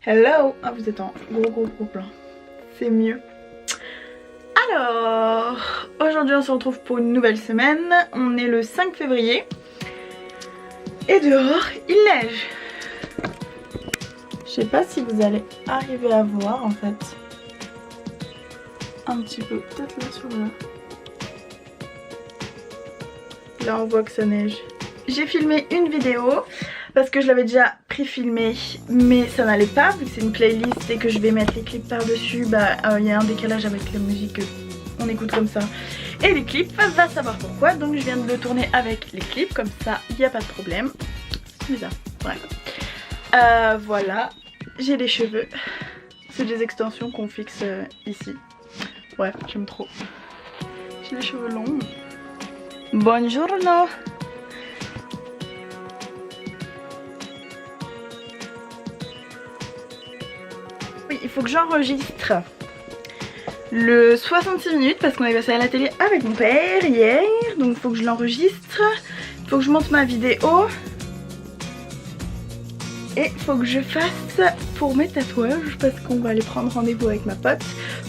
Hello. Ah, vous êtes en gros plan. C'est mieux. Alors, aujourd'hui on se retrouve pour une nouvelle semaine. On est le 5 février. Et dehors, il neige. Je sais pas si vous allez arriver à voir en fait. Un petit peu, peut-être là sur le... Là on voit que ça neige. J'ai filmé une vidéo parce que je l'avais déjà pré-filmé mais ça n'allait pas vu que c'est une playlist et que je vais mettre les clips par dessus. Bah il y a un décalage avec la musique qu'on écoute comme ça et les clips, va savoir pourquoi. Donc je viens de le tourner avec les clips, comme ça il n'y a pas de problème. C'est bizarre, bref. Voilà, j'ai les cheveux. C'est des extensions qu'on fixe ici. Bref, j'aime trop. J'ai les cheveux longs. Buongiorno. Oui, il faut que j'enregistre le 66 minutes parce qu'on est passé à la télé avec mon père hier. Donc il faut que je l'enregistre. Il faut que je monte ma vidéo. Et il faut que je fasse pour mes tatouages parce qu'on va aller prendre rendez-vous avec ma pote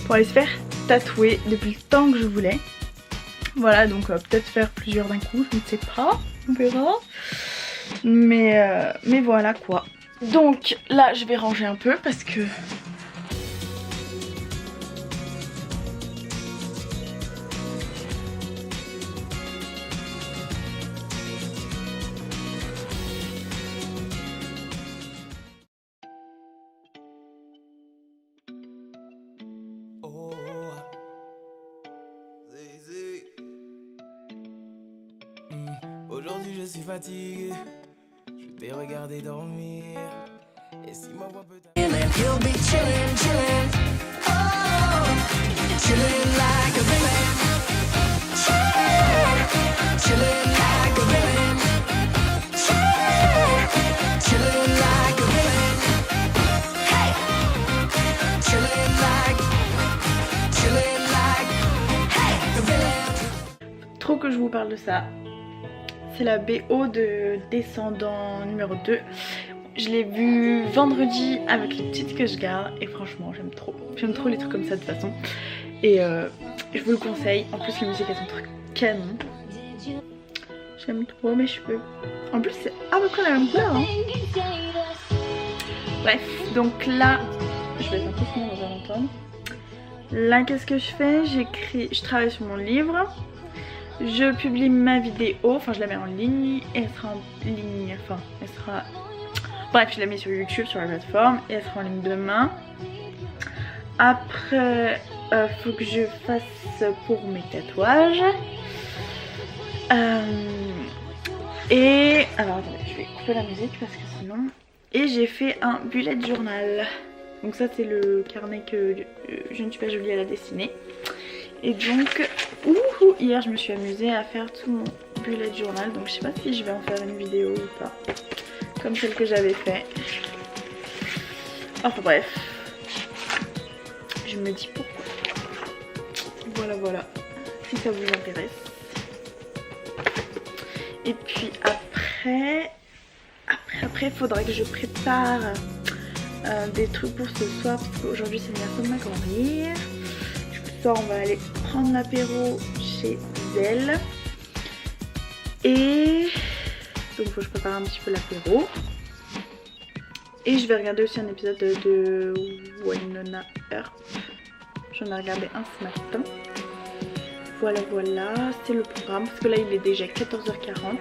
pour aller se faire tatouer depuis le temps que je voulais. Voilà, donc peut-être faire plusieurs d'un coup, je ne sais pas, on verra. Mais voilà quoi. Donc là je vais ranger un peu parce que... Aujourd'hui je suis fatigué, je vais regarder dormir. Et si ma voix peut you'll be chillin', chillin', oh, chillin' like a villain, chillin' like a villain, chillin' like a villain, hey, chillin' like, hey, a villain. Trop que je vous parle de ça. C'est la BO de Descendant numéro 2. Je l'ai vu vendredi avec les petites que je garde et franchement j'aime trop. J'aime trop les trucs comme ça de toute façon. Et je vous le conseille. En plus les musiques elles sont trop canon. J'aime trop mes cheveux. En plus c'est à peu près la même couleur hein. Bref, donc là, je vais être un peu sinon dans un entendre. Là qu'est-ce que je fais? J'écris, je travaille sur mon livre. Je publie ma vidéo, enfin je la mets en ligne et elle sera en ligne, enfin elle sera... Bref, je la mets sur YouTube, sur la plateforme et elle sera en ligne demain. Après, faut que je fasse pour mes tatouages. Et... Alors attendez, je vais couper la musique parce que sinon... Et j'ai fait un bullet journal. Donc ça c'est le carnet que je ne suis pas jolie à la dessiner. Et donc, hier je me suis amusée à faire tout mon bullet journal. Donc je sais pas si je vais en faire une vidéo ou pas. Comme celle que j'avais fait. Enfin bref. Je me dis pourquoi. Voilà. Si ça vous intéresse. Et puis après, il faudra que je prépare des trucs pour ce soir. Parce qu'aujourd'hui c'est l'anniversaire de ma grand-mère. On va aller prendre l'apéro chez elle. Et donc il faut que je prépare un petit peu l'apéro. Et je vais regarder aussi un épisode de Wynonna Earp. J'en ai regardé un ce matin. Voilà, c'est le programme. Parce que là il est déjà 14h40.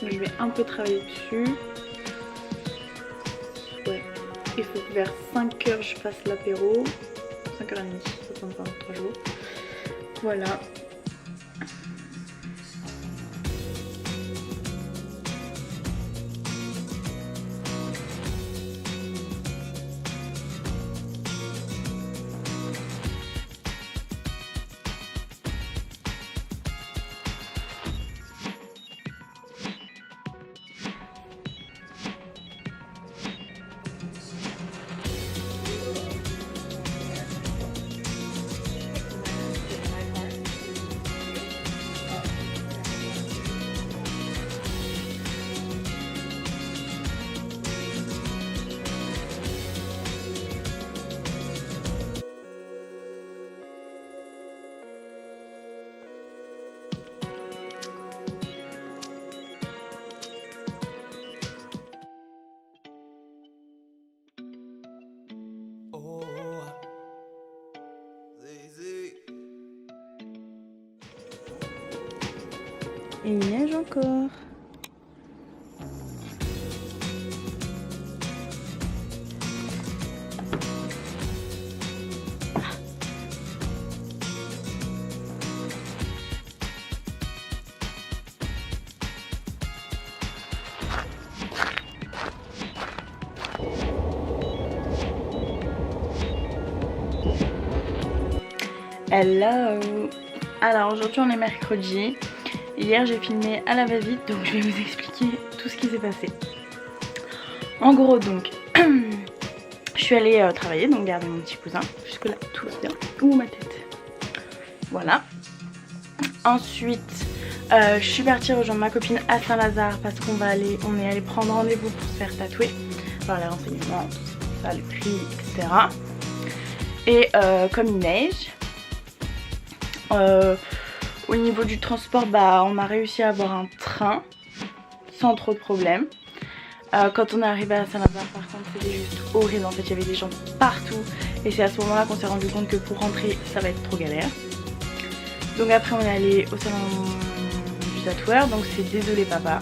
Donc je vais un peu travailler dessus. Ouais. Il faut que vers 5h je fasse l'apéro. 5h30, ça prend pas 3 jours. Voilà. Et il neige encore. Hello. Alors aujourd'hui on est mercredi. Hier j'ai filmé à la va-vite, donc je vais vous expliquer tout ce qui s'est passé. En gros donc, je suis allée travailler, donc garder mon petit cousin. Jusque là tout va bien. Ouh ma tête. Voilà. Ensuite je suis partie rejoindre ma copine à Saint-Lazare parce qu'on est allé prendre rendez-vous pour se faire tatouer. Alors les renseignements, tout ça, le prix, etc. Et comme il neige, au niveau du transport, bah, on a réussi à avoir un train sans trop de problèmes. Quand on est arrivé à Saint-Lazare, par contre, c'était juste horrible. En fait, il y avait des gens partout. Et c'est à ce moment-là qu'on s'est rendu compte que pour rentrer, ça va être trop galère. Donc après, on est allé au salon du tatoueur. Donc c'est désolé papa.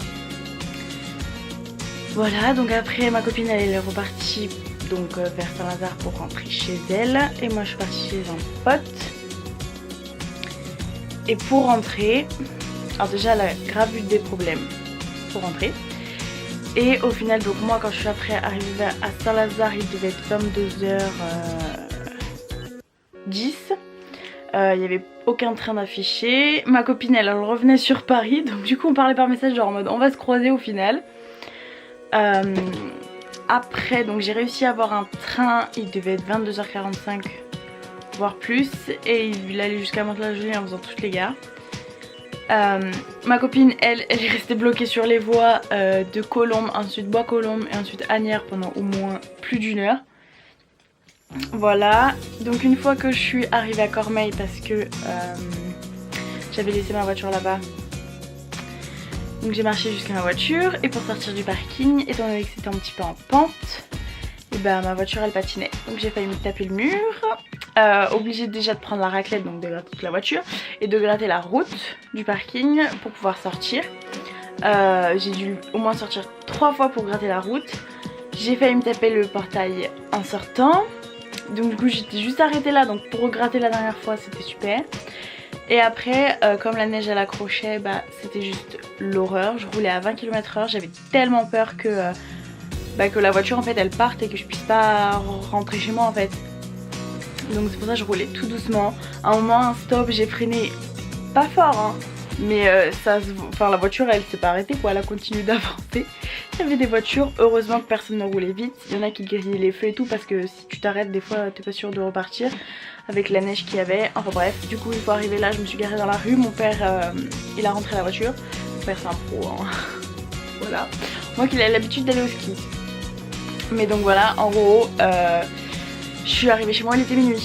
Voilà, donc après, ma copine, elle est repartie donc, vers Saint-Lazare pour rentrer chez elle. Et moi, je suis partie chez un pote. Et pour rentrer, alors déjà elle a grave eu des problèmes pour rentrer. Et au final, donc moi quand je suis après arrivée à Saint-Lazare, il devait être 22h10. Il n'y avait aucun train d'affiché. Ma copine elle revenait sur Paris, donc du coup on parlait par message genre en mode on va se croiser au final. Après donc j'ai réussi à avoir un train, il devait être 22h45. Voire plus, et il allait jusqu'à Mantes-la-Jolie en faisant toutes les gares. Ma copine elle est restée bloquée sur les voies de Colombes, ensuite Bois-Colombes et ensuite Asnières pendant au moins plus d'1 heure. Voilà, donc une fois que je suis arrivée à Cormeilles parce que j'avais laissé ma voiture là-bas, donc j'ai marché jusqu'à ma voiture, et pour sortir du parking, étant donné que c'était un petit peu en pente, et bah ma voiture elle patinait, donc j'ai failli me taper le mur. Obligée déjà de prendre la raclette, donc de gratter toute la voiture et de gratter la route du parking pour pouvoir sortir. J'ai dû au moins sortir 3 fois pour gratter la route. J'ai failli me taper le portail en sortant, donc du coup j'étais juste arrêtée là, donc pour regratter la dernière fois c'était super. Et après comme la neige elle accrochait, bah c'était juste l'horreur. Je roulais à 20 km/h, j'avais tellement peur que la voiture en fait elle parte et que je puisse pas rentrer chez moi en fait. Donc c'est pour ça que je roulais tout doucement. À un moment, un stop, j'ai freiné pas fort hein, mais la voiture elle s'est pas arrêtée quoi, elle a continué d'avancer. Il y avait des voitures, heureusement que personne ne roulait vite. Il y en a qui grillaient les feux et tout parce que si tu t'arrêtes des fois t'es pas sûr de repartir avec la neige qu'il y avait. Enfin bref, du coup une fois arrivée là je me suis garée dans la rue, mon père il a rentré la voiture. Mon père c'est un pro hein. Voilà, moi qu'il a l'habitude d'aller au ski. Mais donc voilà, en gros je suis arrivée chez moi, il était minuit.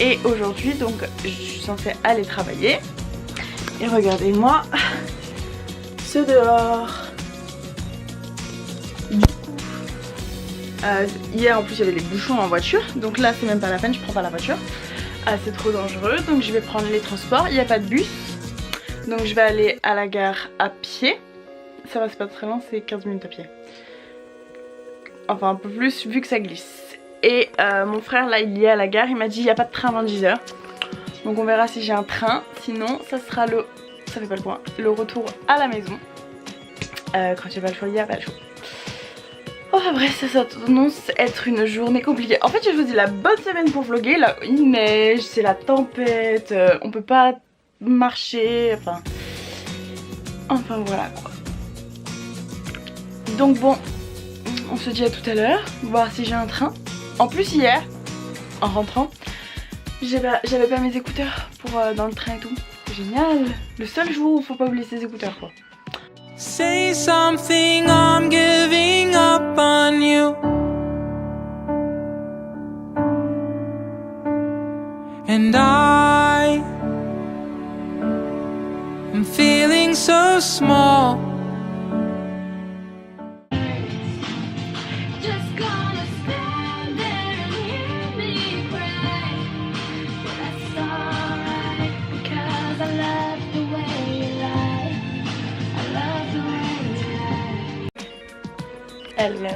Et aujourd'hui, donc, je suis censée aller travailler. Et regardez-moi ce dehors. Du coup, hier en plus il y avait les bouchons en voiture. Donc là c'est même pas la peine, je prends pas la voiture. C'est trop dangereux, donc je vais prendre les transports. Il n'y a pas de bus. Donc je vais aller à la gare à pied. Ça va, c'est pas très loin, c'est 15 minutes à pied. Enfin un peu plus vu que ça glisse. Et mon frère là il y est à la gare, il m'a dit il n'y a pas de train avant 10 h. Donc on verra si j'ai un train, sinon ça sera ça fait pas le point, le retour à la maison. Quand j'ai pas le choix, il n'y a pas le choix. Oh bref, ça s'annonce être une journée compliquée. En fait j'ai choisi la bonne semaine pour vlogger, là il neige, c'est la tempête, on peut pas marcher, enfin voilà quoi. Donc bon, on se dit à tout à l'heure, voir si j'ai un train. En plus hier, en rentrant, j'avais pas mes écouteurs pour dans le train et tout. Génial. Le seul jour où faut pas oublier ses écouteurs quoi. Say something, I'm giving up on you. And I'm feeling so small.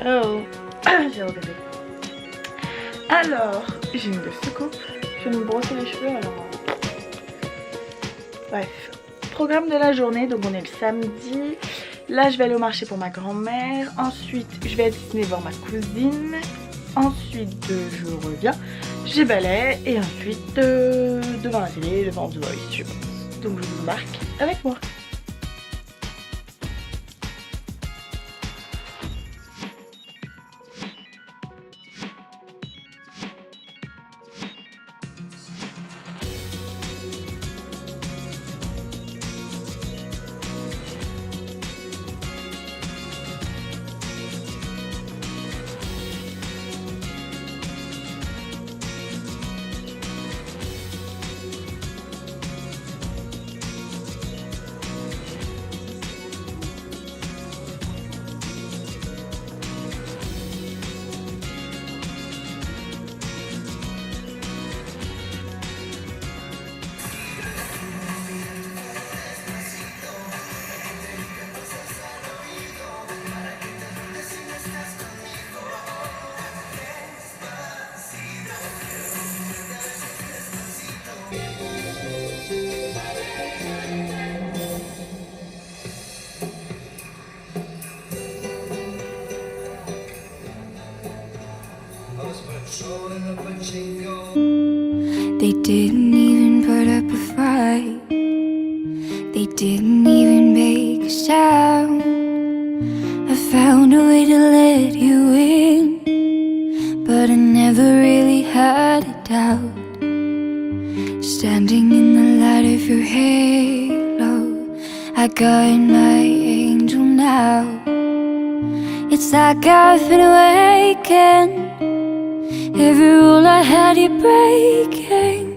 Hello. J'ai répété. Alors, j'ai une de soucoupe. Je vais me brosser les cheveux alors. Bref. Programme de la journée, donc on est le samedi. Là je vais aller au marché pour ma grand-mère. Ensuite je vais à Disney voir ma cousine. Ensuite je reviens, j'ai balai. Et ensuite devant la télé, devant The Voice je pense. Donc je vous embarque avec moi. They didn't even put up a fight. They didn't even make a sound. I found a way to let you in, but I never really had a doubt. Standing in the light of your halo, I got my angel now. It's like I've been awakened. Every rule I had you breaking.